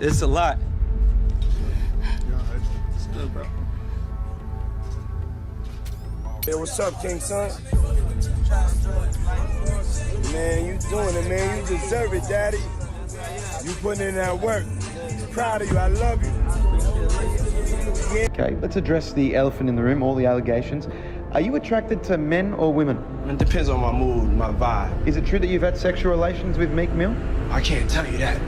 It's a lot. It's good, bro. Hey, what's up, King Son? Man, you doing it, man. You deserve it, Daddy. You putting in that work. Proud of you. I love you. Yeah. Okay, let's address the elephant in the room, all the allegations. Are you attracted to men or women? It depends on my mood, my vibe. Is it true that you've had sexual relations with Meek Mill? I can't tell you that.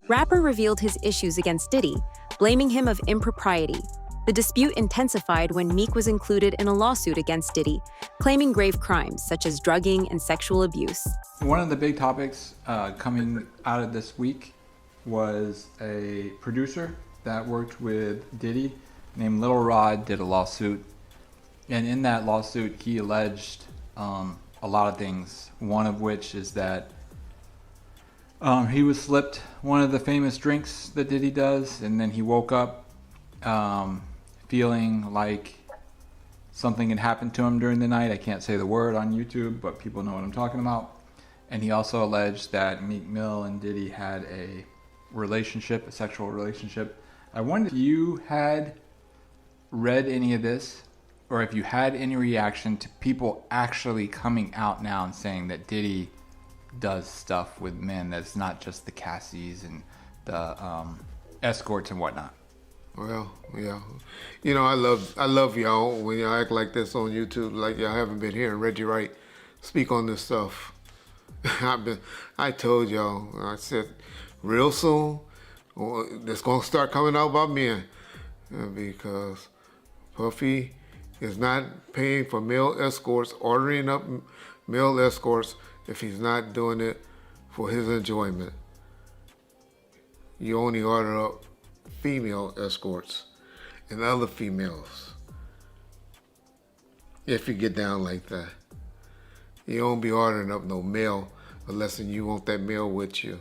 Rapper revealed his issues against Diddy, blaming him of impropriety. The dispute intensified when Meek was included in a lawsuit against Diddy, claiming grave crimes such as drugging and sexual abuse. One of the big topics coming out of this week was a producer that worked with Diddy named Lil Rod did a lawsuit. And in that lawsuit, he alleged a lot of things. One of which is that he was slipped one of the famous drinks that Diddy does, and then he woke up feeling like something had happened to him during the night. I can't say the word on YouTube, but people know what I'm talking about. And he also alleged that Meek Mill and Diddy had a relationship, a sexual relationship. I wonder if you had read any of this, or if you had any reaction to people actually coming out now and saying that Diddy does stuff with men that's not just the Cassies and the escorts and whatnot. Well, yeah. You know, I love y'all when y'all act like this on YouTube, like y'all haven't been hearing Reggie Wright speak on this stuff. I told y'all, I said, real soon, it's gonna start coming out about men, because Puffy is not paying for male escorts, ordering up male escorts if he's not doing it for his enjoyment. You only order up female escorts and other females if you get down like that. You don't be ordering up no male unless you want that male with you.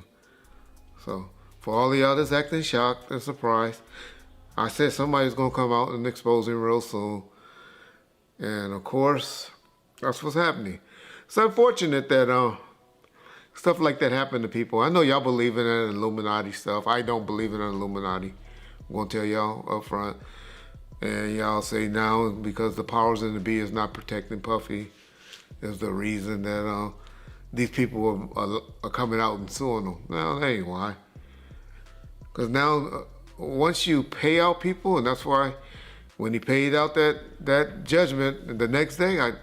So for all the others acting shocked and surprised, I said somebody's gonna come out and expose him real soon. And of course, that's what's happening. It's unfortunate that stuff like that happened to people. I know y'all believe in that Illuminati stuff. I don't believe in Illuminati. I'm gonna tell y'all up front. And y'all say now because the powers in the be is not protecting Puffy is the reason that these people are coming out and suing them. No, that ain't why. Because now, once you pay out people, and that's why when he paid out that judgment, the next day I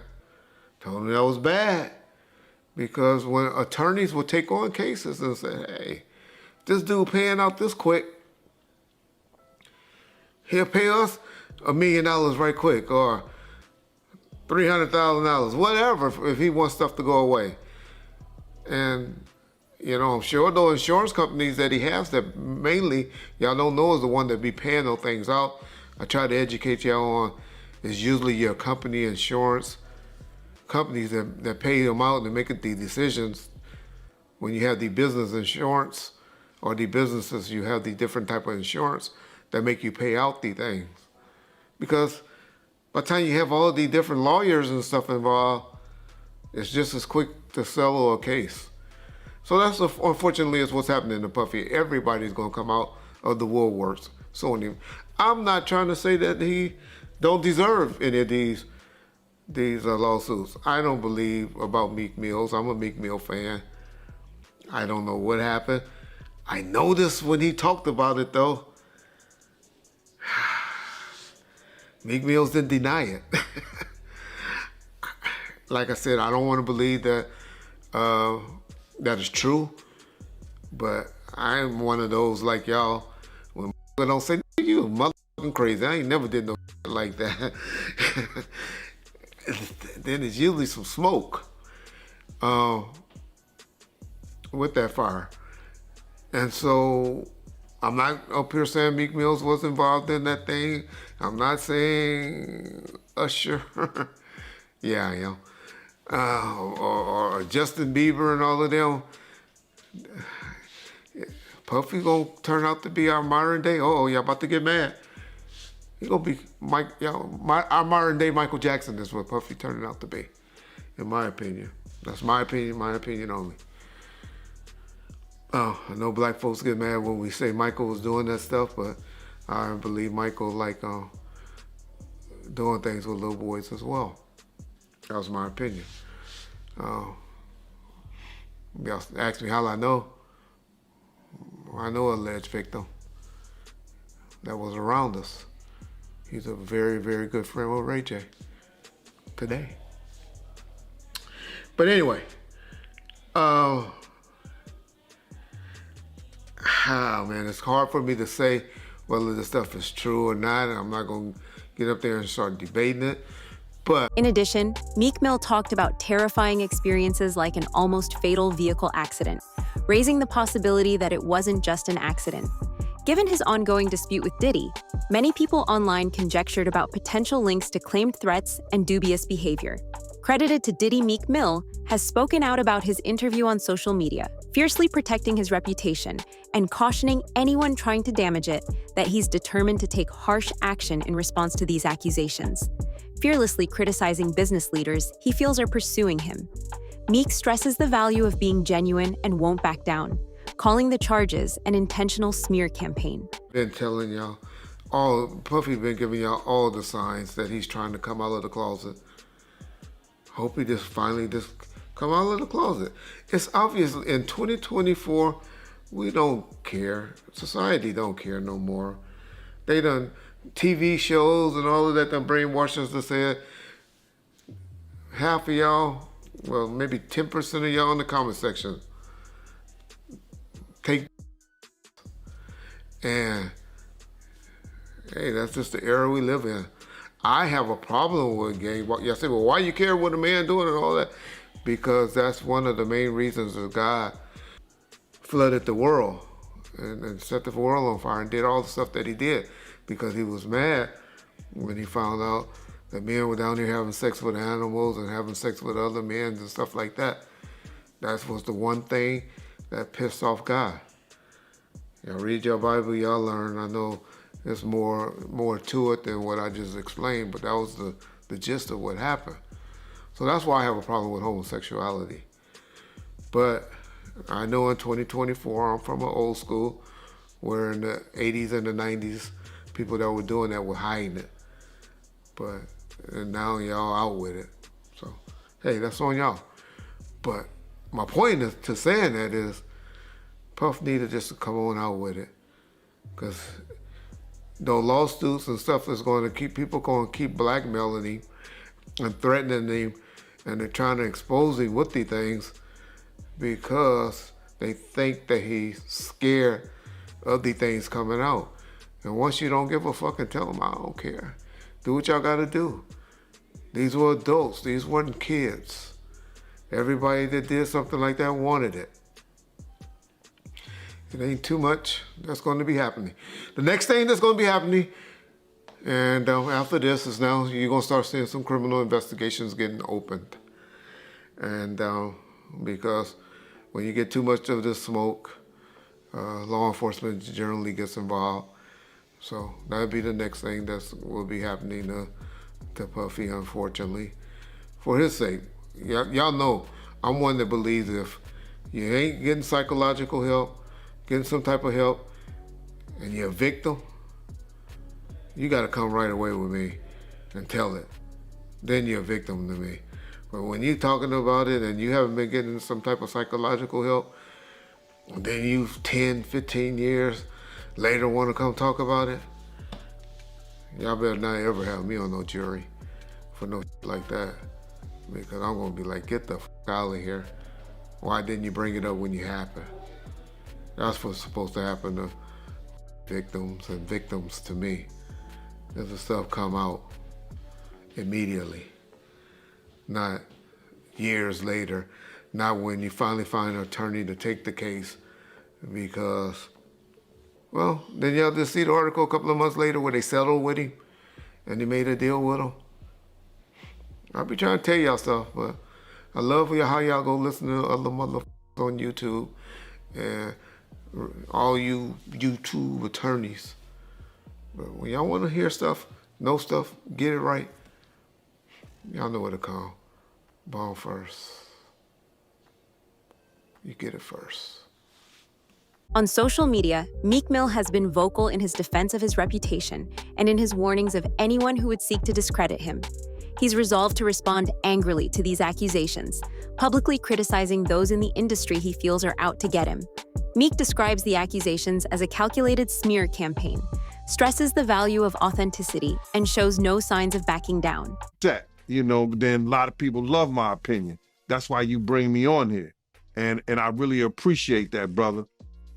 told him that was bad. Because when attorneys would take on cases and say, hey, this dude paying out this quick, he'll pay us $1 million right quick, or $300,000, whatever, if he wants stuff to go away. And, you know, I'm sure those insurance companies that he has that mainly y'all don't know is the one that be paying those things out. I try to educate y'all on is usually your company insurance companies that pay them out and make the decisions when you have the business insurance or the businesses, you have the different type of insurance that make you pay out the things. Because by the time you have all the different lawyers and stuff involved, it's just as quick to settle a case. So that's unfortunately is what's happening to Puffy. Everybody's gonna come out of the woodworks suing him. I'm not trying to say that he don't deserve any of these lawsuits. I don't believe about Meek Mills. I'm a Meek Mill fan. I don't know what happened. I noticed when he talked about it though, Meek Mills didn't deny it. Like I said, I don't want to believe that that is true, but I'm one of those like y'all, when don't say, you motherfucking crazy. I ain't never did no like that. Then it's usually some smoke with that fire. And so I'm not up here saying Meek Mills was involved in that thing. I'm not saying Usher. Yeah, I am. Or Justin Bieber and all of them. Puffy gonna turn out to be our modern day. Oh, y'all about to get mad. He gonna be our modern day Michael Jackson is what Puffy turning out to be, in my opinion. That's my opinion only. I know black folks get mad when we say Michael was doing that stuff, but I believe Michael like doing things with little boys as well. That was my opinion. Y'all asked me how I know. I know an alleged victim that was around us. He's a very, very good friend with Ray J today. But anyway, man, it's hard for me to say whether this stuff is true or not. I'm not going to get up there and start debating it. But In addition, Meek Mill talked about terrifying experiences like an almost fatal vehicle accident, raising the possibility that it wasn't just an accident. Given his ongoing dispute with Diddy, many people online conjectured about potential links to claimed threats and dubious behavior. Credited to Diddy, Meek Mill has spoken out about his interview on social media, fiercely protecting his reputation and cautioning anyone trying to damage it that he's determined to take harsh action in response to these accusations. Fearlessly criticizing business leaders he feels are pursuing him. Meek stresses the value of being genuine and won't back down, calling the charges an intentional smear campaign. Been telling y'all, Puffy been giving y'all all the signs that he's trying to come out of the closet. Hope he just finally come out of the closet. It's obvious in 2024, we don't care. Society don't care no more. They done TV shows and all of that done brainwashed us to say half of y'all, well, maybe 10% of y'all in the comment section take, and hey, that's just the era we live in. I have a problem with gay. Y'all say, well, why you care what a man doing and all that? Because that's one of the main reasons that God flooded the world and set the world on fire and did all the stuff that he did, because he was mad when he found out that men were down here having sex with animals and having sex with other men and stuff like that. That was the one thing that pissed off God. Y'all read your Bible, y'all learn. I know there's more to it than what I just explained, but that was the gist of what happened. So that's why I have a problem with homosexuality. But I know in 2024, I'm from an old school, where in the 80s and the 90s, people that were doing that were hiding it. But and now y'all out with it. So, hey, that's on y'all. But my point is, to saying that is, Puff needed just to come on out with it. Because those lawsuits and stuff is going to keep blackmailing him and threatening him, and they're trying to expose him with these things because they think that he's scared of these things coming out. And once you don't give a fuck and tell them, I don't care. Do what y'all gotta do. These were adults, these weren't kids. Everybody that did something like that wanted it. It ain't too much that's going to be happening. The next thing that's going to be happening, and after this, is now you're going to start seeing some criminal investigations getting opened. And because when you get too much of this smoke, law enforcement generally gets involved. So that'll be the next thing that will be happening to Puffy, unfortunately, for his sake. Y'all know I'm one that believes if you ain't getting psychological help, getting some type of help, and you're a victim, you got to come right away with me and tell it. Then you're a victim to me. But when you're talking about it and you haven't been getting some type of psychological help, then you 10, 15 years later want to come talk about it, y'all better not ever have me on no jury for no shit like that. Because I'm going to be like, get the f*** out of here. Why didn't you bring it up when you happened? That's what's supposed to happen to victims and victims to me. Does the stuff come out immediately, not years later, not when you finally find an attorney to take the case, because, well, then y'all just see the article a couple of months later where they settled with him and they made a deal with him. I'll be trying to tell y'all stuff, but I love how y'all go listen to other motherfuckers on YouTube and all you YouTube attorneys. But when y'all want to hear stuff, know stuff, get it right, y'all know what to call. Bomb first. You get it first. On social media, Meek Mill has been vocal in his defense of his reputation and in his warnings of anyone who would seek to discredit him. He's resolved to respond angrily to these accusations, publicly criticizing those in the industry he feels are out to get him. Meek describes the accusations as a calculated smear campaign, stresses the value of authenticity, and shows no signs of backing down. Then a lot of people love my opinion. That's why you bring me on here. And I really appreciate that, brother.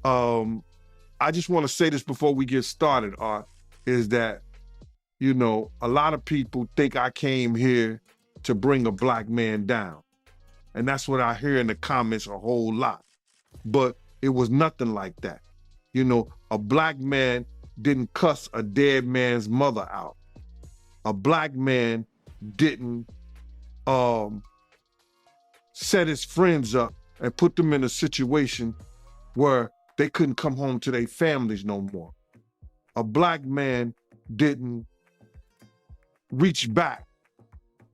I just want to say this before we get started, Art, is that, a lot of people think I came here to bring a black man down. And that's what I hear in the comments a whole lot. But it was nothing like that. A black man didn't cuss a dead man's mother out. A black man didn't set his friends up and put them in a situation where they couldn't come home to their families no more. A black man didn't reach back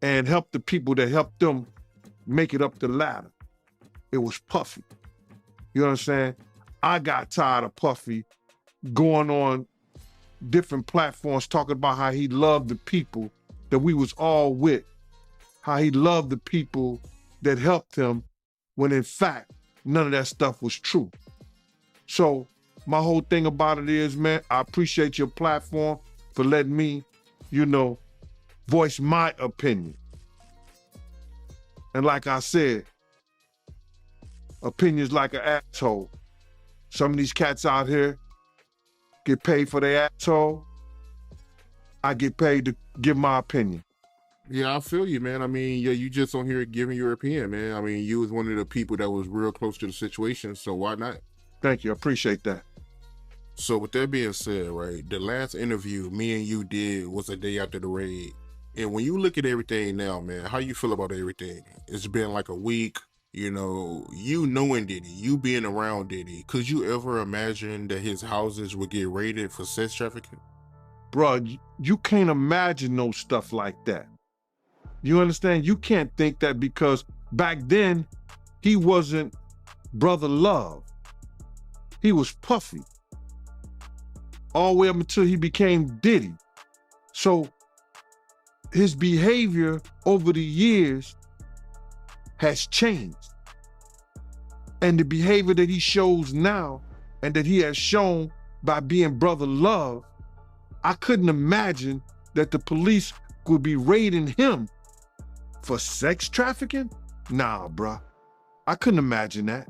and help the people that helped them make it up the ladder. It was Puffy. You know what I'm saying? I got tired of Puffy going on different platforms talking about how he loved the people that we was all with, how he loved the people that helped him, when in fact, none of that stuff was true. So my whole thing about it is, man, I appreciate your platform for letting me, voice my opinion. And like I said, opinions like an asshole. Some of these cats out here get paid for their asshole. I get paid to give my opinion. Yeah, I feel you, man. I mean, yeah, you just on here giving your opinion, man. I mean, you was one of the people that was real close to the situation, so why not? Thank you, I appreciate that. So with that being said, right, the last interview me and you did was a day after the raid. And when you look at everything now, man, how you feel about everything? It's been like a week, you knowing Diddy, you being around Diddy. Could you ever imagine that his houses would get raided for sex trafficking? Bruh, you can't imagine no stuff like that. You understand? You can't think that, because back then, he wasn't Brother Love. He was Puffy. All the way up until he became Diddy. So his behavior over the years has changed. And the behavior that he shows now, and that he has shown by being Brother Love, I couldn't imagine that the police would be raiding him for sex trafficking? Nah, bruh. I couldn't imagine that.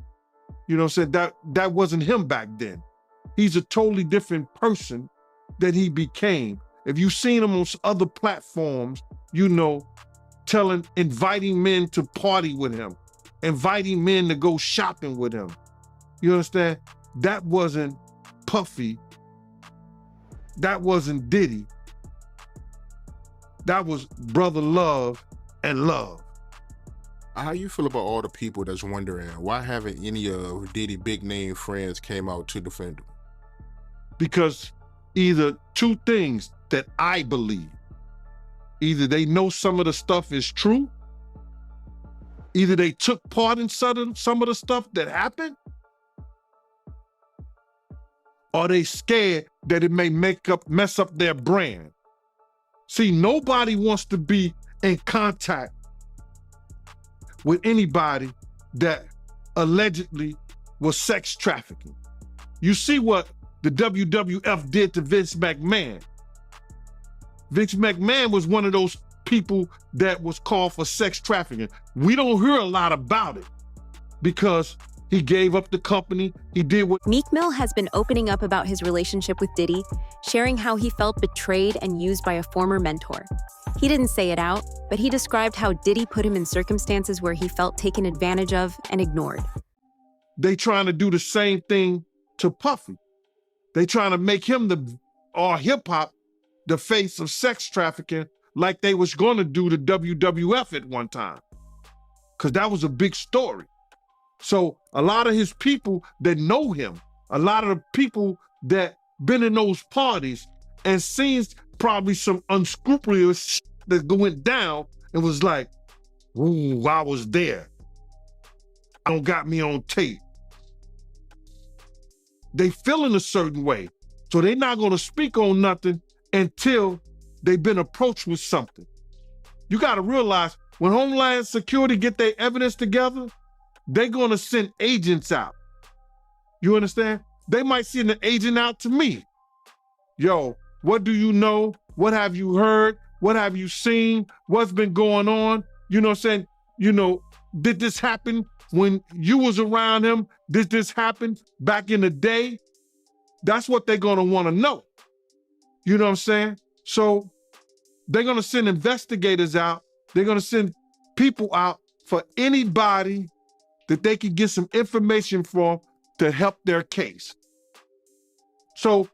You know what I'm saying? That wasn't him back then. He's a totally different person that he became. If you've seen him on other platforms, inviting men to party with him, inviting men to go shopping with him. You understand? That wasn't Puffy. That wasn't Diddy. That was Brother Love and Love. How you feel about all the people that's wondering why haven't any of Diddy big name friends came out to defend him? Because either two things that I believe. Either they know some of the stuff is true, either they took part in some of the stuff that happened, or they scared that it may mess up their brand. See, nobody wants to be in contact with anybody that allegedly was sex trafficking. You see what the WWF did to Vince McMahon. Vince McMahon was one of those people that was called for sex trafficking. We don't hear a lot about it because he gave up the company. He did what... Meek Mill has been opening up about his relationship with Diddy, sharing how he felt betrayed and used by a former mentor. He didn't say it out, but he described how Diddy put him in circumstances where he felt taken advantage of and ignored. They trying to do the same thing to Puffy. They trying to make him or hip-hop the face of sex trafficking, like they was going to do to WWF at one time, because that was a big story. So a lot of his people that know him, a lot of the people that been in those parties and seen probably some unscrupulous shit that went down and was like, ooh, I was there. I don't got me on tape. they feeling a certain way. So they're not gonna speak on nothing until they've been approached with something. You gotta realize when Homeland Security get their evidence together, they're gonna send agents out. You understand? They might send an agent out to me. Yo, what do you know? What have you heard? What have you seen? What's been going on? You know what I'm saying? You know, did this happen when you was around him? Did this happen back in the day? That's what they're gonna wanna know. You know what I'm saying? So they're gonna send investigators out. They're gonna send people out for anybody that they can get some information from to help their case. So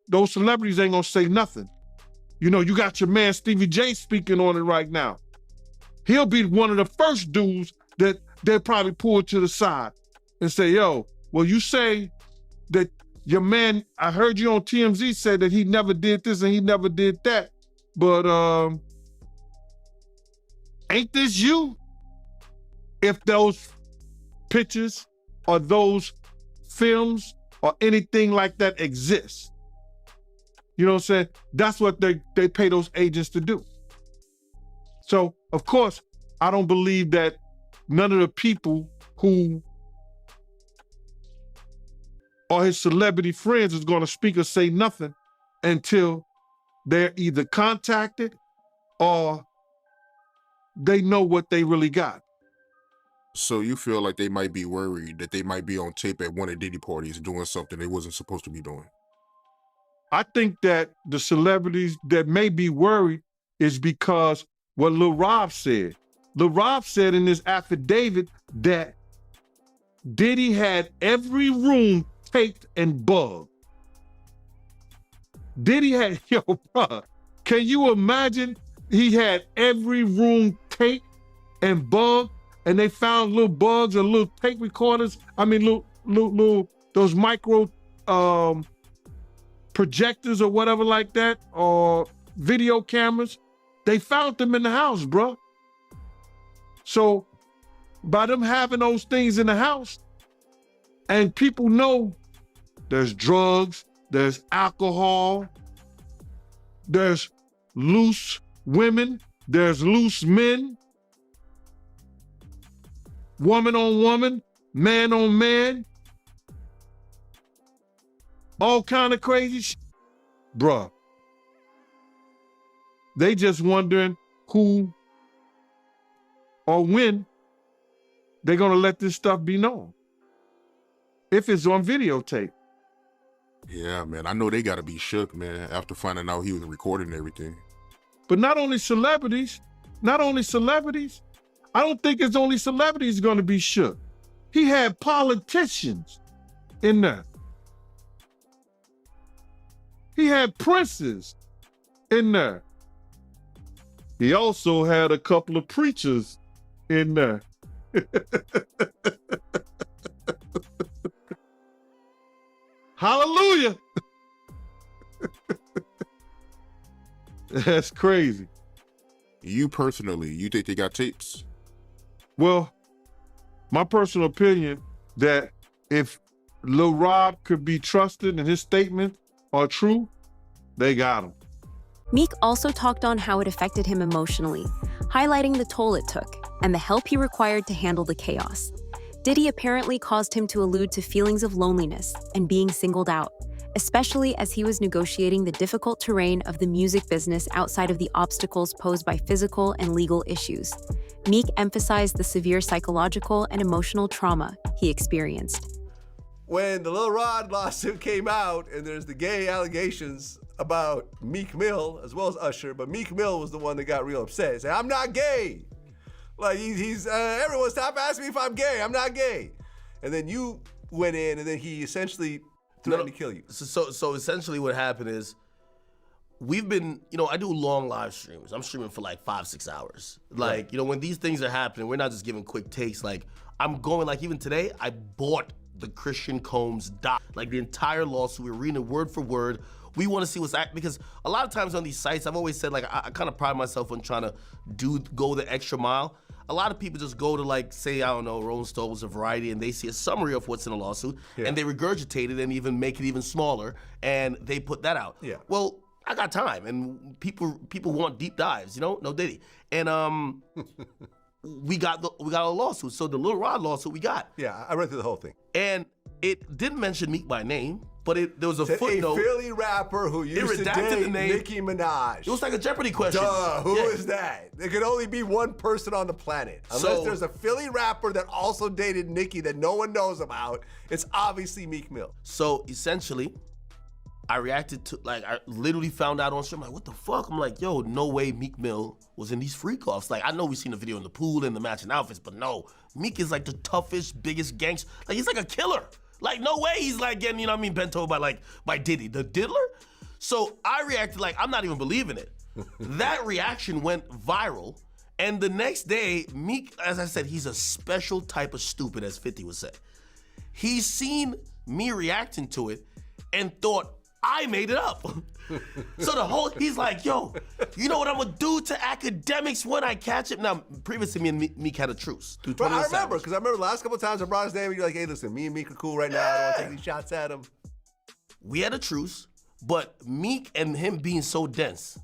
those celebrities ain't gonna say nothing. You know, you got your man Stevie J speaking on it right now. He'll be one of the first dudes that they'll probably pull to the side and say, yo, well, you say that your man, I heard you on TMZ say that he never did this and he never did that, but ain't this you? If those pictures or those films or anything like that exists. You know what I'm saying? That's what they pay those agents to do. So, of course, I don't believe that none of the people who are his celebrity friends is going to speak or say nothing until they're either contacted or they know what they really got. So you feel like they might be worried that they might be on tape at one of Diddy parties doing something they wasn't supposed to be doing? I think that the celebrities that may be worried is because what Lil Rob said. Lil Rob said in his affidavit that Diddy had every room taped and bugged. Diddy had, yo, bro, can you imagine he had every room taped and bugged and they found little bugs or little tape recorders? I mean, little those micro projectors or whatever like that, or video cameras. They found them in the house, bro. So by them having those things in the house, and people know there's drugs, there's alcohol, there's loose women, there's loose men, woman on woman, man on man, all kind of crazy shit. Bruh, they just wondering who or when they're gonna let this stuff be known. If it's on videotape. Yeah, man, I know they gotta be shook, man, after finding out he was recording everything. But not only celebrities, I don't think it's only celebrities gonna be shook. He had politicians in there. He had princes in there. He also had a couple of preachers in there. Hallelujah. That's crazy. You personally, you think they got tapes? Well, my personal opinion that if Lil Rob could be trusted and his statements are true, they got him. Meek also talked on how it affected him emotionally, highlighting the toll it took and the help he required to handle the chaos. Diddy apparently caused him to allude to feelings of loneliness and being singled out, especially as he was negotiating the difficult terrain of the music business outside of the obstacles posed by physical and legal issues. Meek emphasized the severe psychological and emotional trauma he experienced. When the Lil Rod lawsuit came out and there's the gay allegations about Meek Mill as well as Usher, but Meek Mill was the one that got real upset. He said, I'm not gay. Like everyone stop asking me if I'm gay. I'm not gay. And then you went in and then he essentially threatened to kill you. So essentially what happened is we've been, I do long live streams. I'm streaming for like 5-6 hours. Like, when these things are happening, we're not just giving quick takes. Like I'm going, like even today, I bought the Christian Combs doc, like the entire lawsuit. We're reading it word for word. We want to see what's because a lot of times on these sites, I've always said, like, I kind of pride myself on trying to go the extra mile. a lot of people just go to like, say, I don't know, Rolling Stones or Variety, and they see a summary of what's in a lawsuit, and they regurgitate it and even make it even smaller, and they put that out. Yeah. Well, I got time, and people want deep dives, no Diddy, and we got a lawsuit. So the Lil Rod lawsuit we got. Yeah, I read through the whole thing. And it didn't mention Meek by name, but there was a footnote. A Philly rapper who used to date the name. Nicki Minaj. It was like a Jeopardy question. Duh, who is that? There could only be one person on the planet. Unless there's a Philly rapper that also dated Nicki that no one knows about. It's obviously Meek Mill. So essentially, I reacted to, like, I literally found out on stream, like, what the fuck? I'm like, yo, no way Meek Mill was in these freak-offs. Like, I know we've seen the video in the pool and the matching outfits, but no, Meek is like the toughest, biggest gangster. Like, he's like a killer. Like, no way he's like getting, bent over by Diddy, the diddler. So I reacted like, I'm not even believing it. That reaction went viral. And the next day, Meek, as I said, he's a special type of stupid, as 50 would say. He's seen me reacting to it and thought I made it up. So he's like, yo, you know what I'm gonna do to academics when I catch it? Now, previously me and Meek had a truce. But I remember, because I remember the last couple of times I brought his name, and you're like, hey, listen, me and Meek are cool right now. I don't want to take these shots at him. We had a truce, but Meek and him being so dense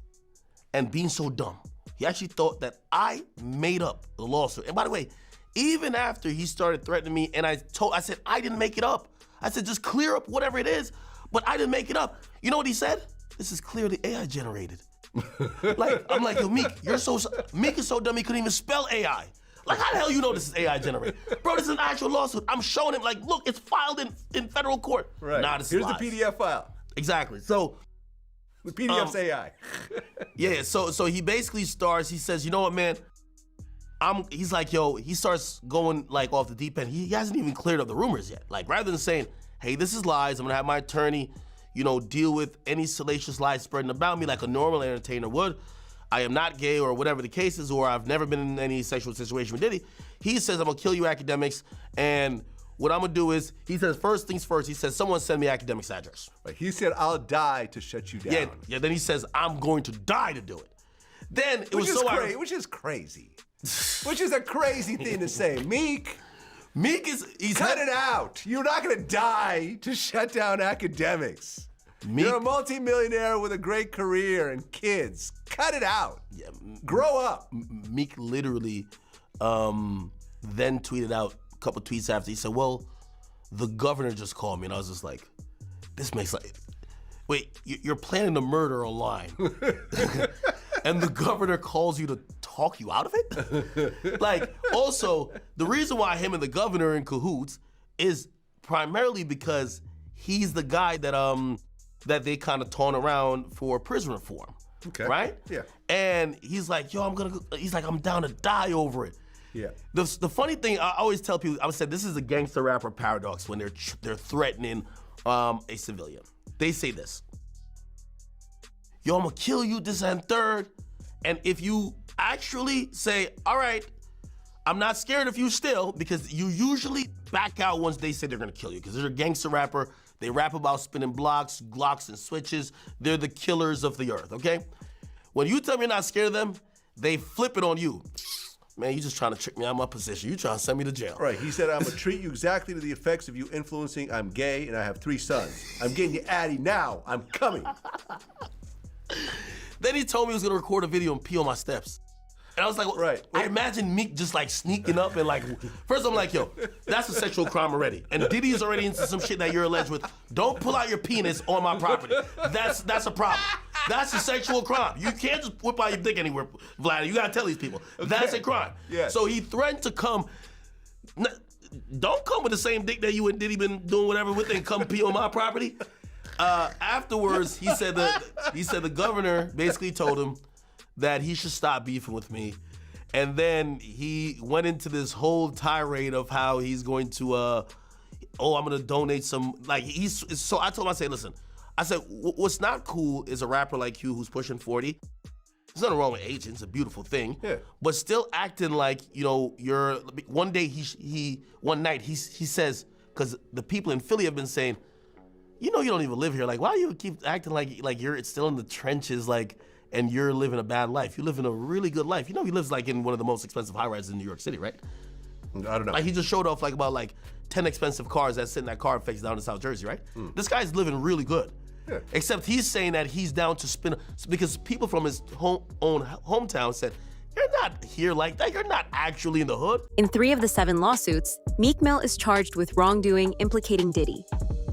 and being so dumb, he actually thought that I made up the lawsuit. And by the way, even after he started threatening me, and I said, I didn't make it up. I said, just clear up whatever it is, but I didn't make it up. You know what he said? This is clearly AI generated. I'm like, yo, Meek, Meek is so dumb he couldn't even spell AI. Like, how the hell you know this is AI generated? Bro, this is an actual lawsuit. I'm showing him, like, look, it's filed in federal court. Right. Nah, this is Here's lies. the PDF file. Exactly. So the PDF's AI. Yeah, so he basically starts, he says, you know what, man? He's like, yo, he starts going like off the deep end. He hasn't even cleared up the rumors yet. Like, rather than saying, hey, this is lies, I'm gonna have my attorney, deal with any salacious lies spreading about me like a normal entertainer would. I am not gay or whatever the case is, or I've never been in any sexual situation with Diddy. He says, I'm gonna kill you academics, and what I'm gonna do is, he says, first things first, he says, someone send me academics address. Right. He said, I'll die to shut you down. Yeah, then he says, I'm going to die to do it. Then it was so which is crazy. Which is a crazy thing to say. Meek is cut it out. You're not gonna die to shut down academics. You're a multimillionaire with a great career and kids. Cut it out. Yeah, grow up. Meek literally then tweeted out a couple tweets after. He said, well, the governor just called me. And I was just like, this makes like, wait, you're planning a murder online. And the governor calls you to talk you out of it? Like, also, the reason why him and the governor are in cahoots is primarily because he's the guy that they kind of taunt around for prison reform. Okay. Right? Yeah. And he's like, yo, I'm down to die over it. Yeah. The funny thing, I always tell people, I said this is a gangster rapper paradox when they're threatening a civilian. They say this. Yo, I'm gonna kill you, this and third. And if you actually say, all right, I'm not scared of you still, because you usually back out once they say they're gonna kill you, because they're a gangster rapper. They rap about spinning blocks, Glocks, and switches. They're the killers of the earth, okay? When you tell me you're not scared of them, they flip it on you. Man, you just trying to trick me out of my position. You trying to send me to jail. Right, he said, I'm gonna treat you exactly to the effects of you influencing. I'm gay and I have 3 sons. I'm getting you Addy now. I'm coming. Then he told me he was gonna record a video and pee on my steps. And I was like, well, right. I imagine Meek just like sneaking up and like, first I'm like, yo, that's a sexual crime already. And Diddy is already into some shit that you're alleged with. Don't pull out your penis on my property. That's a problem. That's a sexual crime. You can't just whip out your dick anywhere, Vlad. You gotta tell these people. Okay. That's a crime. Yeah. So he threatened to come. Don't come with the same dick that you and Diddy been doing whatever with and come pee on my property. Afterwards, he said the governor basically told him that he should stop beefing with me. And then he went into this whole tirade of how he's going to, I'm gonna donate some, like so I told him, I said, listen, I said, what's not cool is a rapper like you who's pushing 40. There's nothing wrong with aging, it's a beautiful thing. Yeah. But still acting like, you're, one night he says, because the people in Philly have been saying, you don't even live here. Like, why do you keep acting like you're still in the trenches, like, and you're living a bad life. You're living a really good life. You know he lives like in one of the most expensive high-rises in New York City, right? I don't know. Like he just showed off like about like 10 expensive cars that sit in that car face down in South Jersey, right? This guy's living really good. Yeah. Except he's saying that he's down to spin, because people from his own hometown said, you're not here like that. You're not actually in the hood. In 3 of the 7 lawsuits, Meek Mill is charged with wrongdoing implicating Diddy.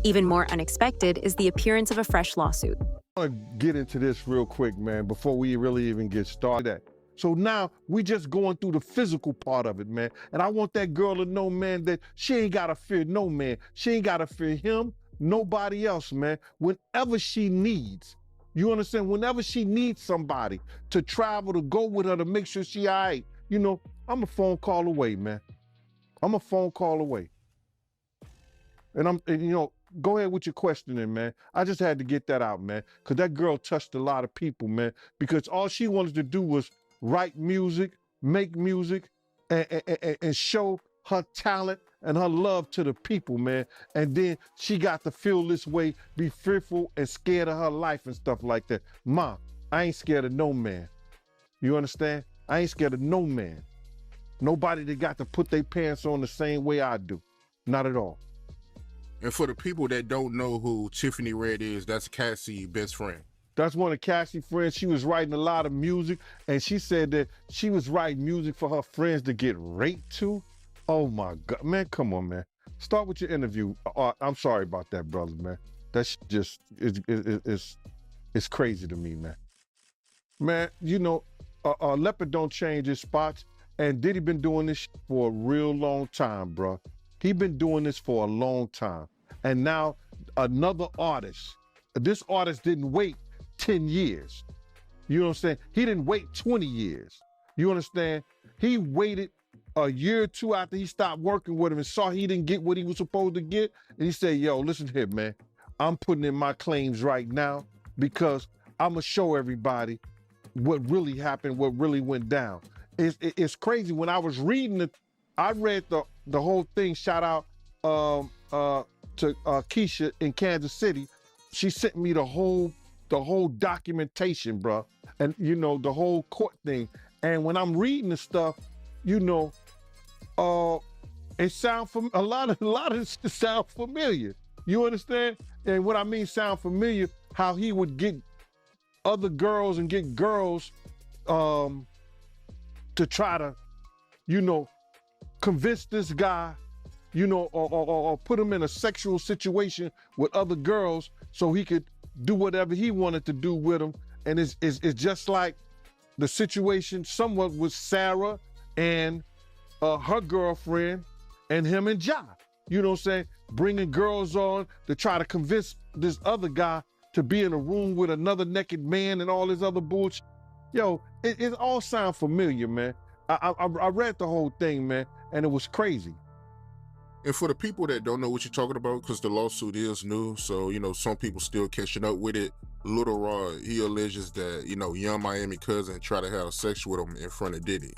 Even more unexpected is the appearance of a fresh lawsuit. I want to get into this real quick, man, before we really even get started. So now we just going through the physical part of it, man. And I want that girl to know, man, that she ain't got to fear no man. She ain't got to fear him, nobody else, man. Whenever she needs, you understand? Whenever she needs somebody to travel, to go with her, to make sure she all right, you know, I'm a phone call away, man. I'm a phone call away. And you know, go ahead with your questioning, man. I just had to get that out, man, because that girl touched a lot of people, man, because all she wanted to do was write music, make music, and show her talent and her love to the people, man. And then she got to feel this way, be fearful and scared of her life and stuff like that. Ma, I ain't scared of no man. You understand? I ain't scared of no man. Nobody that got to put their pants on the same way I do. Not at all. And for the people that don't know who Tiffany Red is, that's Cassie's best friend. That's one of Cassie's friends. She was writing a lot of music, and she said that she was writing music for her friends to get raped to. Oh my God, man, come on, man. Start with your interview. I'm sorry about that, brother, man. That's just, it's crazy to me, man. Man, you know, leopard don't change his spots, and Diddy been doing this for a real long time, bro. He been doing this for a long time. And now another artist, this artist didn't wait 10 years. You know what I'm saying? He didn't wait 20 years. You understand? He waited a year or 2 after he stopped working with him and saw he didn't get what he was supposed to get. And he said, yo, listen here, man. I'm putting in my claims right now because I'm gonna show everybody what really happened, what really went down. It's crazy. When I was reading it, I read the whole thing. Shout out to Keisha in Kansas City. She sent me the whole documentation, bro, and you know the whole court thing. And when I'm reading the stuff, you know, it sounds a lot of it sound familiar. You understand? And what I mean sound familiar, how he would get other girls and get girls to try to, you know, convince this guy, you know, or put him in a sexual situation with other girls so he could do whatever he wanted to do with them. And it's just like the situation somewhat with Sarah and her girlfriend and him and Ja. You know what I'm saying? Bringing girls on to try to convince this other guy to be in a room with another naked man and all this other bullshit. Yo, it all sounds familiar, man. I read the whole thing, man, and it was crazy. And for the people that don't know what you're talking about, because the lawsuit is new, so, you know, some people still catching up with it. Little Rod, he alleges that, you know, Young Miami cousin tried to have sex with him in front of Diddy.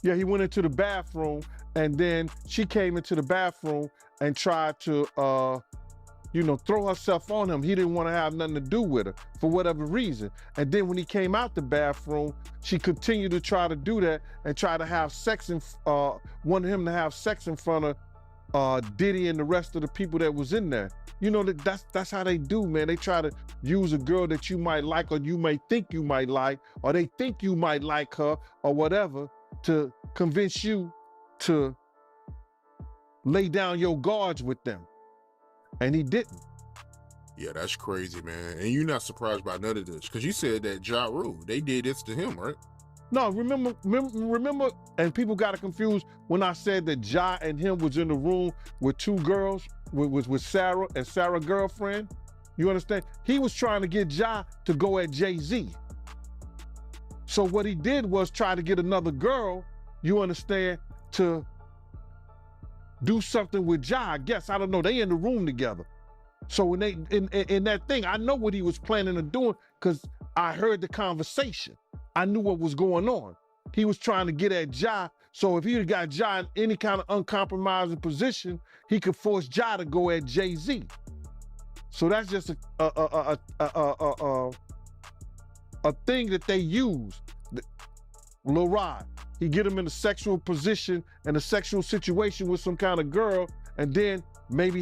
Yeah, he went into the bathroom, and then she came into the bathroom and tried to, you know, throw herself on him. He didn't want to have nothing to do with her for whatever reason. And then when he came out the bathroom, she continued to try to do that and try to have sex, wanted him to have sex in front of Diddy and the rest of the people that was in there. You know, that's how they do, man. They try to use a girl that you might like, or you may think you might like, or they think you might like her or whatever, to convince you to lay down your guards with them. And he didn't. Yeah, that's crazy, man. And you're not surprised by none of this, because you said that Ja Rule, they did this to him, right? No, remember, and people got it confused when I said that Ja and him was in the room with 2 girls, with Sarah and Sarah's girlfriend. You understand? He was trying to get Ja to go at Jay-Z. So what he did was try to get another girl, you understand, to do something with Ja, I guess. I don't know. They in the room together. So when they in that thing, I know what he was planning on doing because I heard the conversation. I knew what was going on. He was trying to get at Ja. So if he had got Ja in any kind of uncompromising position, he could force Ja to go at Jay-Z. So that's just a thing thing that they use. Lil Rod, he get him in a sexual position and a sexual situation with some kind of girl, and then maybe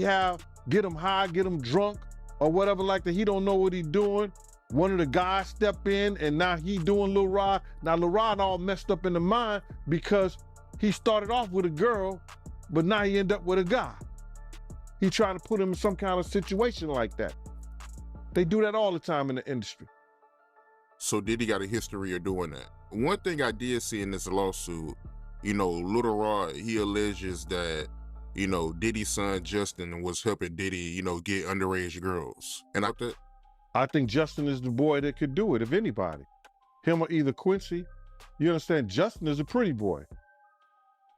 get him high, get him drunk, or whatever like that. He don't know what he doing. One of the guys step in, and now he doing Lil Rod. Now Lil Rod all messed up in the mind because he started off with a girl, but now he end up with a guy. He trying to put him in some kind of situation like that. They do that all the time in the industry. So Diddy got a history of doing that. One thing I did see in this lawsuit, Lil Rod, he alleges that, Diddy's son Justin was helping Diddy, get underage girls. And I think Justin is the boy that could do it, if anybody. Him or either Quincy. You understand? Justin is a pretty boy.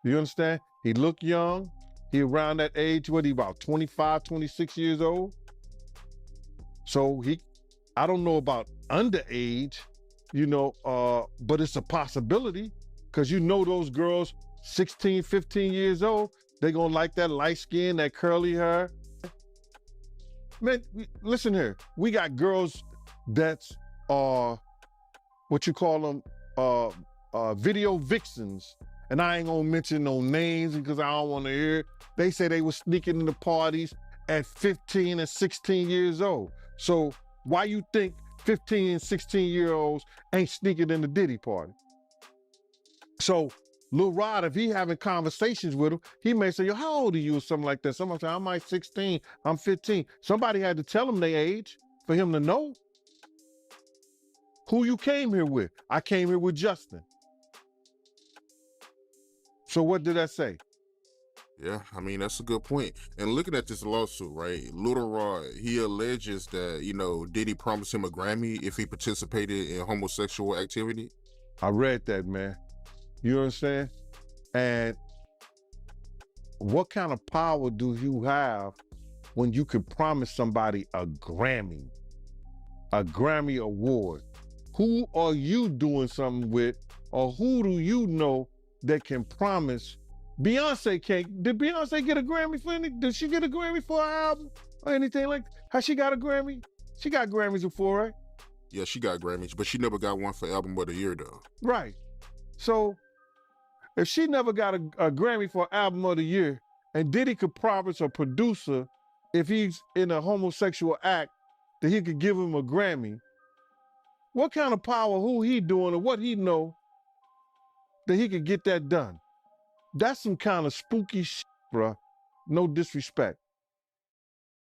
You understand? He look young. He around that age, what, he about 25, 26 years old? So I don't know about underage, but it's a possibility, because those girls 16, 15 years old, they gonna like that light skin, that curly hair. Man, listen here. We got girls that's what you call them, video vixens. And I ain't gonna mention no names because I don't wanna hear it. They say they was sneaking into parties at 15 and 16 years old. So why you think 15 and 16-year-olds ain't sneaking in the Diddy party? So Lil Rod, if he having conversations with him, he may say, yo, how old are you, or something like that. Somebody say, I'm like 16, I'm 15. Somebody had to tell him their age for him to know. Who you came here with? I came here with Justin. So what did I say? Yeah, I mean, that's a good point. And looking at this lawsuit, right, Lil Rod, he alleges that, Diddy promised him a Grammy if he participated in homosexual activity. I read that, man. You understand? And what kind of power do you have when you can promise somebody a Grammy award? Who are you doing something with, or who do you know that can promise? Beyonce can't. Did Beyonce get a Grammy for anything? Did she get a Grammy for her album or anything like that? Has she got a Grammy? She got Grammys before, right? Yeah, she got Grammys, but she never got one for Album of the Year, though. Right. So if she never got a Grammy for Album of the Year, and Diddy could promise a producer, if he's in a homosexual act, that he could give him a Grammy, what kind of power, who he doing, or what he know that he could get that done? That's some kind of spooky shit, bruh. No disrespect.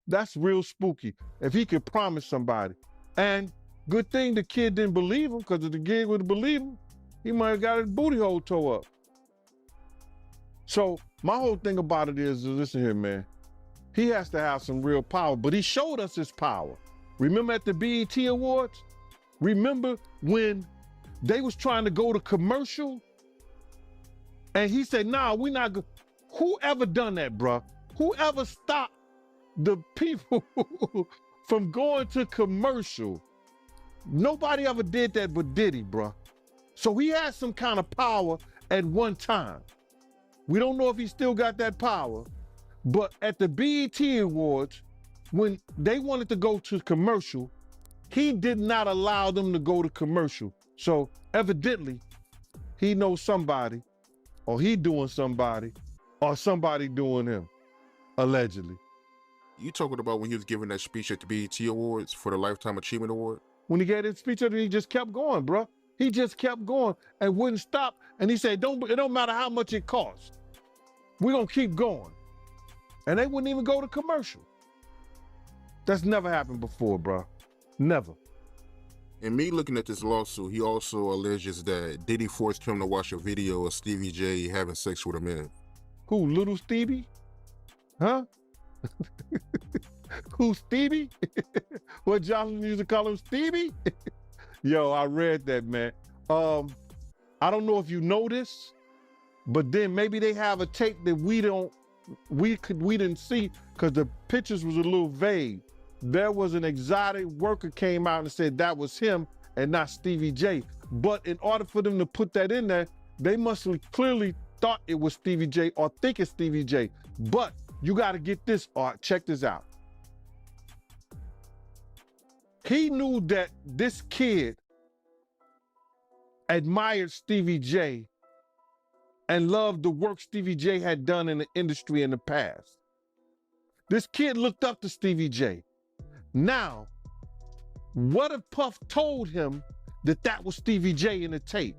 That's real spooky. If he could promise somebody. And good thing the kid didn't believe him, because if the kid would have believed him, he might have got his booty hole tore up. So my whole thing about it is, listen here, man. He has to have some real power, but he showed us his power. Remember at the BET Awards? Remember when they was trying to go to commercial? And he said, nah, we not go. Whoever done that, bruh? Whoever stopped the people from going to commercial? Nobody ever did that but Diddy, bruh. So he had some kind of power at one time. We don't know if he still got that power, but at the BET Awards, when they wanted to go to commercial, he did not allow them to go to commercial. So evidently, he knows somebody, or he doing somebody, or somebody doing him, allegedly. You talking about when he was giving that speech at the BET Awards for the Lifetime Achievement Award? When he gave his speech, he just kept going, bro. He just kept going and wouldn't stop. And he said, it don't matter how much it costs. We're gonna keep going. And they wouldn't even go to commercial. That's never happened before, bro. Never. And me looking at this lawsuit, he also alleges that Diddy forced him to watch a video of Stevie J having sex with a man. Who, Little Stevie? Huh? Who, Stevie? What Johnson used to call him, Stevie? Yo, I read that, man. I don't know if you know this, but then maybe they have a tape that we didn't see because the pictures was a little vague. There was an exotic worker came out and said that was him and not Stevie J. But in order for them to put that in there, they must have clearly thought it was Stevie J or think it's Stevie J. But you got to get this, Art. Check this out. He knew that this kid admired Stevie J and loved the work Stevie J had done in the industry in the past. This kid looked up to Stevie J. Now, what if Puff told him that that was Stevie J in the tape?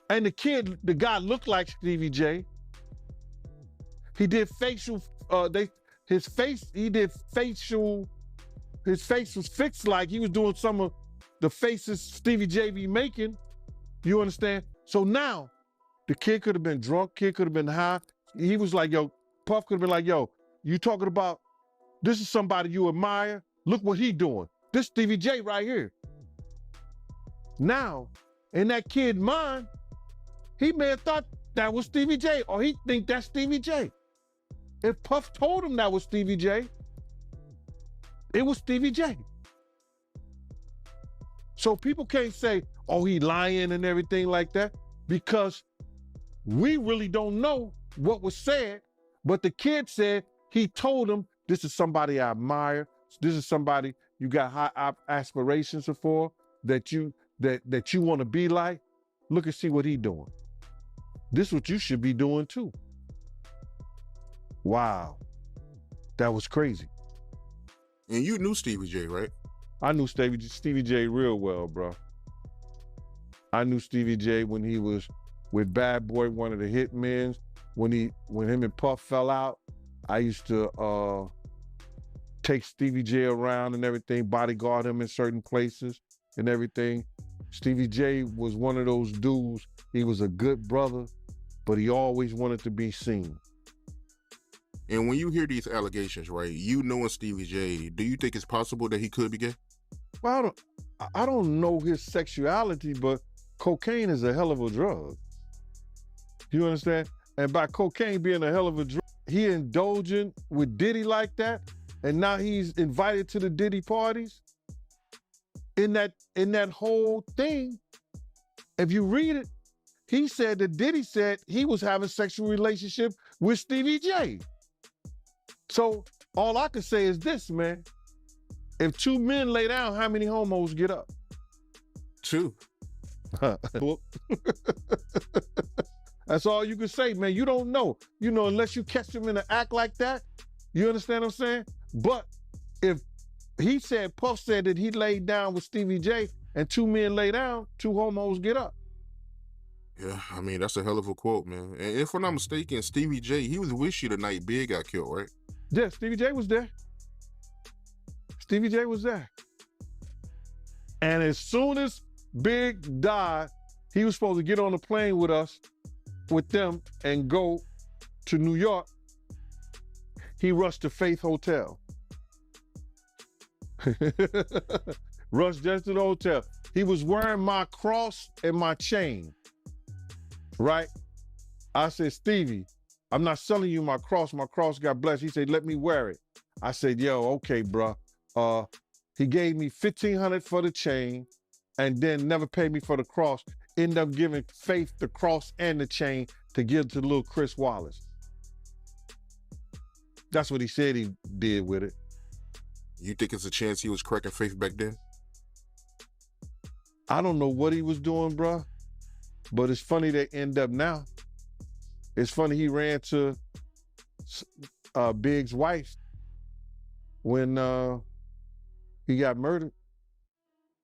And the guy looked like Stevie J. He did facial, his face was fixed like he was doing some of the faces Stevie J be making. You understand? So now, the kid could have been drunk, kid could have been high. He was like, yo, Puff could have been like, yo, you talking about, this is somebody you admire? Look what he doing. This Stevie J right here. Now, in that kid's mind, he may have thought that was Stevie J, or he think that's Stevie J. If Puff told him that was Stevie J, it was Stevie J. So people can't say, oh, he lying and everything like that, because we really don't know what was said, but the kid said he told him, this is somebody I admire, this is somebody you got high aspirations for, that you want to be like. Look and see what he doing. This is what you should be doing too. Wow. That was crazy. And you knew Stevie J, right? I knew Stevie J real well, bro. I knew Stevie J when he was with Bad Boy, one of the hitmen. When him and Puff fell out, I used to take Stevie J around and everything, bodyguard him in certain places and everything. Stevie J was one of those dudes. He was a good brother, but he always wanted to be seen. And when you hear these allegations, right, you knowing Stevie J, do you think it's possible that he could be gay? Well, I don't know his sexuality, but cocaine is a hell of a drug. You understand? And by cocaine being a hell of a drug, he indulging with Diddy like that, and now he's invited to the Diddy parties. In that whole thing, if you read it, he said that Diddy said he was having sexual relationship with Stevie J. So all I can say is this, man. If two men lay down, how many homos get up? Two. That's all you can say, man. You don't know. You know, unless you catch them in an act like that. You understand what I'm saying? But if he said, Puff said that he laid down with Stevie J and two men lay down, two homos get up. Yeah, I mean, that's a hell of a quote, man. And if I'm not mistaken, Stevie J, he was with you the night Big got killed, right? Yeah, Stevie J was there. Stevie J was there. And as soon as Big died, he was supposed to get on a plane with us, with them, and go to New York. He rushed to Faith Hotel. Rushed just to the hotel. He was wearing my cross and my chain, right? I said, Stevie, I'm not selling you my cross. My cross got blessed. He said, let me wear it. I said, yo, okay, bro. He gave me $1,500 for the chain and then never paid me for the cross. Ended up giving Faith the cross and the chain to give to little Chris Wallace. That's what he said he did with it. You think it's a chance he was cracking Faith back then? I don't know what he was doing, bro, but it's funny they end up now. It's funny he ran to Big's wife when he got murdered.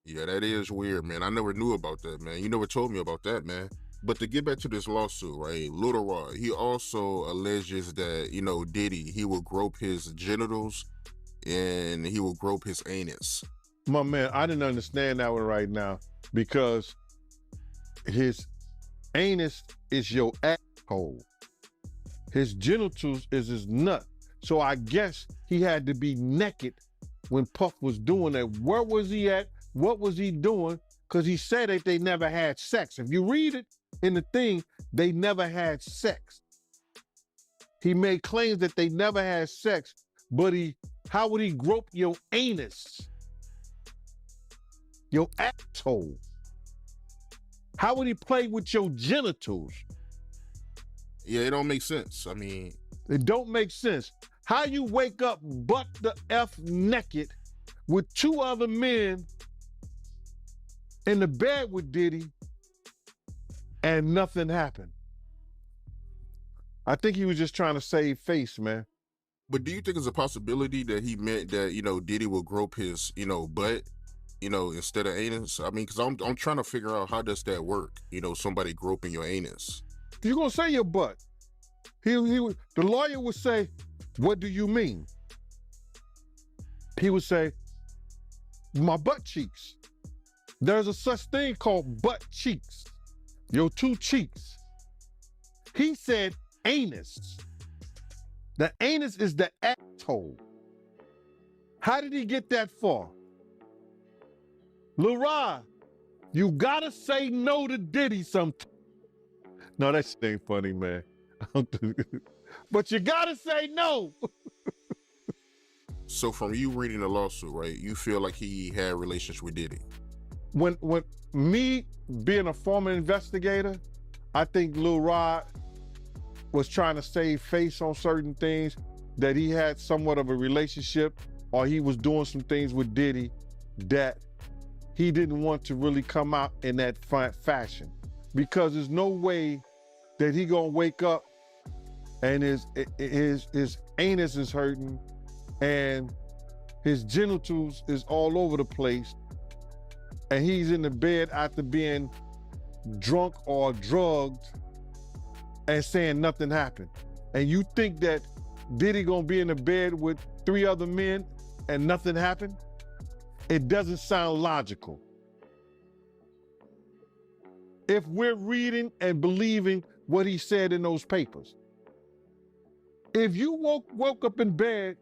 Yeah, that is weird, man. I never knew about that, man. You never told me about that, man. But to get back to this lawsuit, right, Lil Rod, he also alleges that, you know, Diddy, he will grope his genitals and he will grope his anus. My man, I didn't understand that one right now because his anus is your asshole. His genitals is his nut. So I guess he had to be naked when Puff was doing that. Where was he at? What was he doing? Because he said that they never had sex. If you read it in the thing, they never had sex. He made claims that they never had sex, but how would he grope your anus? Your asshole? How would he play with your genitals? Yeah, it don't make sense. I mean, it don't make sense. How you wake up butt the F naked with two other men in the bed with Diddy and nothing happened. I think he was just trying to save face, man. But do you think it's a possibility that he meant that, you know, Diddy will grope his, you know, butt, you know, instead of anus? I mean, because I'm trying to figure out how does that work, you know, somebody groping your anus. You're going to say your butt. The lawyer would say, what do you mean? He would say, my butt cheeks. There's a such thing called butt cheeks. Your two cheeks. He said anus. The anus is the asshole. How did he get that far? Lil Rod, you gotta say no to Diddy sometime. No, that shit ain't funny, man. But you gotta say no. So from you reading the lawsuit, right, you feel like he had relations with Diddy? When me being a former investigator, I think Lil Rod was trying to save face on certain things, that he had somewhat of a relationship, or he was doing some things with Diddy that he didn't want to really come out in that fashion. Because there's no way that he gonna wake up and his anus is hurting and his genitals is all over the place, and he's in the bed after being drunk or drugged and saying nothing happened. And you think that Diddy gonna be in the bed with 3 other men and nothing happened? It doesn't sound logical. If we're reading and believing what he said in those papers. If you woke up in bed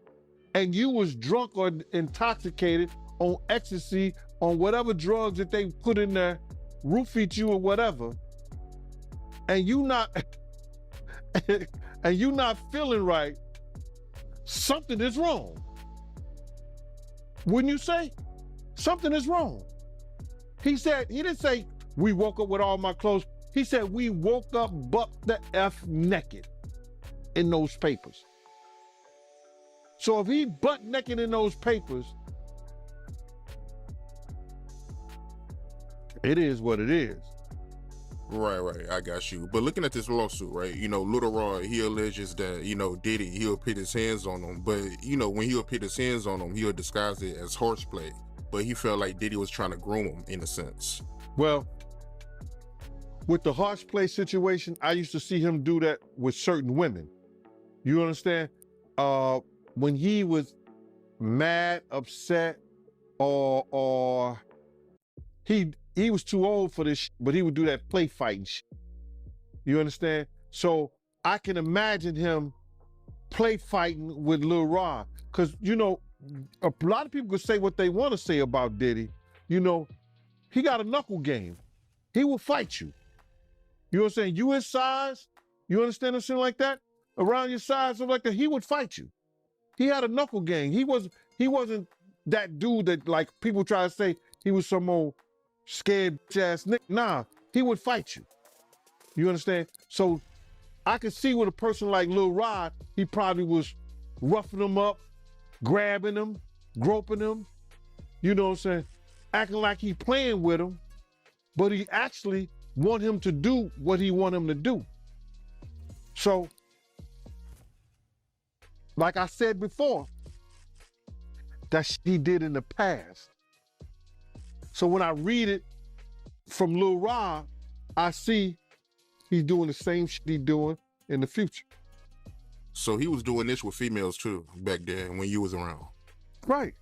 and you was drunk or intoxicated on ecstasy, on whatever drugs that they put in there, roofied you or whatever, and you not and you not feeling right, something is wrong. Wouldn't you say? Something is wrong. He didn't say, we woke up with all my clothes. He said, we woke up buck the F naked in those papers. So if he butt naked in those papers, it is what it is. Right, I got you. But looking at this lawsuit, right, you know, Lil Rod, he alleges that, you know, Diddy, he'll put his hands on him, but, you know, when he'll put his hands on him, he'll disguise it as horseplay. But he felt like Diddy was trying to groom him, in a sense. Well, with the horseplay situation, I used to see him do that with certain women. You understand? When he was mad, upset, or he was too old for this, but he would do that play fighting shit. You understand? So I can imagine him play fighting with Lil Rod, because, you know, a lot of people could say what they want to say about Diddy. You know, he got a knuckle game. He will fight you. You know what I'm saying? You his size, you understand something like that? Around your size, something like that, he would fight you. He had a knuckle game. He wasn't that dude that, like, people try to say he was some old scared ass nigga. Nah, he would fight you. You understand? So I could see with a person like Lil Rod, he probably was roughing him up, grabbing him, groping him, you know what I'm saying? Acting like he playing with him, but he actually want him to do what he want him to do. So, like I said before, that shit he did in the past. So when I read it from Lil Rod, I see he's doing the same shit he's doing in the future. So he was doing this with females too back then when you was around. Right.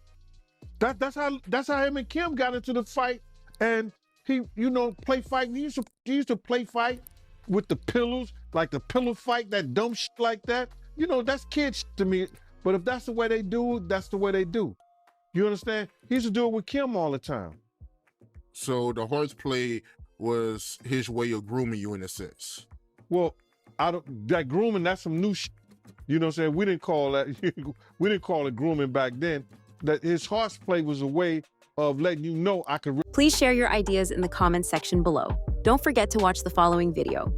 That's how him and Kim got into the fight, and he, you know, play fight. He used to play fight with the pillows, like the pillow fight, that dumb shit like that. You know, that's kid shit to me. But if that's the way they do, that's the way they do. You understand? He used to do it with Kim all the time. So the horseplay was his way of grooming you in a sense. Well, that grooming, that's some new shit. You know what I'm saying? We didn't call it grooming back then. That his horseplay was a way of letting you know I could. Please share your ideas in the comments section below. Don't forget to watch the following video.